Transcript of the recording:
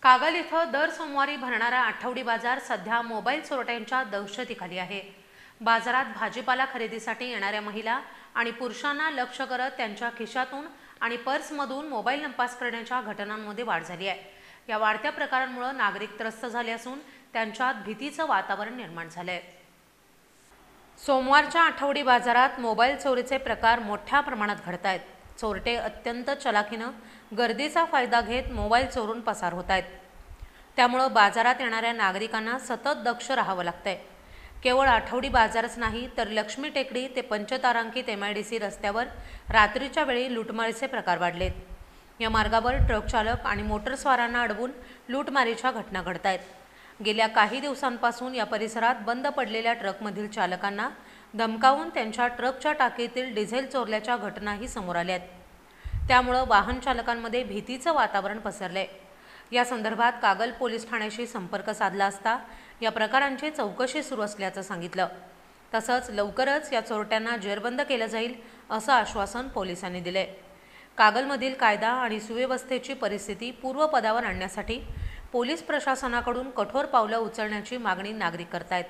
कागल इथं दर सोमवारी भरणारा आठवडी बाजार सध्या मोबाईल चोरट्यांच्या दहशतीखाली आहे। बाजारात भाजीपाला खरेदीसाठी येणाऱ्या महिला आणि पुरुषांना लक्ष्य करत त्यांच्या खिशातून आणि पर्समधून मोबाईल लंपास करण्याच्या घटनांमध्ये वाढ झाली आहे। या वाढत्या प्रकारांमुळे नागरिक त्रस्त झाले असून त्यांच्यात भीतीचं वातावरण निर्माण झालंय। सोमवारच्या आठवडी बाजारात मोबाईल चोरीचे प्रकार मोठ्या प्रमाणात घडत आहेत। चोरटे अत्यंत चलाखीने गर्दीचा फायदा घेत मोबाईल चोरून पसार होत आहेत। त्यामुळे बाजारात येणाऱ्या नागरिकांना सतत दक्ष राहावं लागतंय। केवळ आठवडी बाजारच नाही तर लक्ष्मी टेकडी ते पंचतारांकित MIDC रस्त्यावर रात्रीच्या वेळी लूटमारीचे प्रकार वाढलेत। या मार्गावर ट्रक चालक आणि मोटरस्वारांना अडवून लूटमारीच्या घटना घडत आहेत। गेल्या काही दिवसांपासून या परिसरात बंद पडलेल्या ट्रकमधील चालकांना धमकावून त्यांच्या ट्रकच्या टाकीतील डिझेल चोरल्याच्या घटनाही समोर आल्या आहेत। त्यामुळे वाहन चालकांमध्ये भीतीचं वातावरण पसरलंय। या संदर्भात कागल पोलीस ठाण्याशी संपर्क साधला असता या प्रकारांची चौकशी सुरू असल्याचं सांगितलं। तसंच लवकरच या चोरट्यांना जेरबंद केलं जाईल असं आश्वासन पोलिसांनी दिले। कागलमधील कायदा आणि सुव्यवस्थेची परिस्थिती पूर्वपदावर आणण्यासाठी पोलीस प्रशासनाकडून कठोर पावलं उचलण्याची मागणी नागरिक करतायत।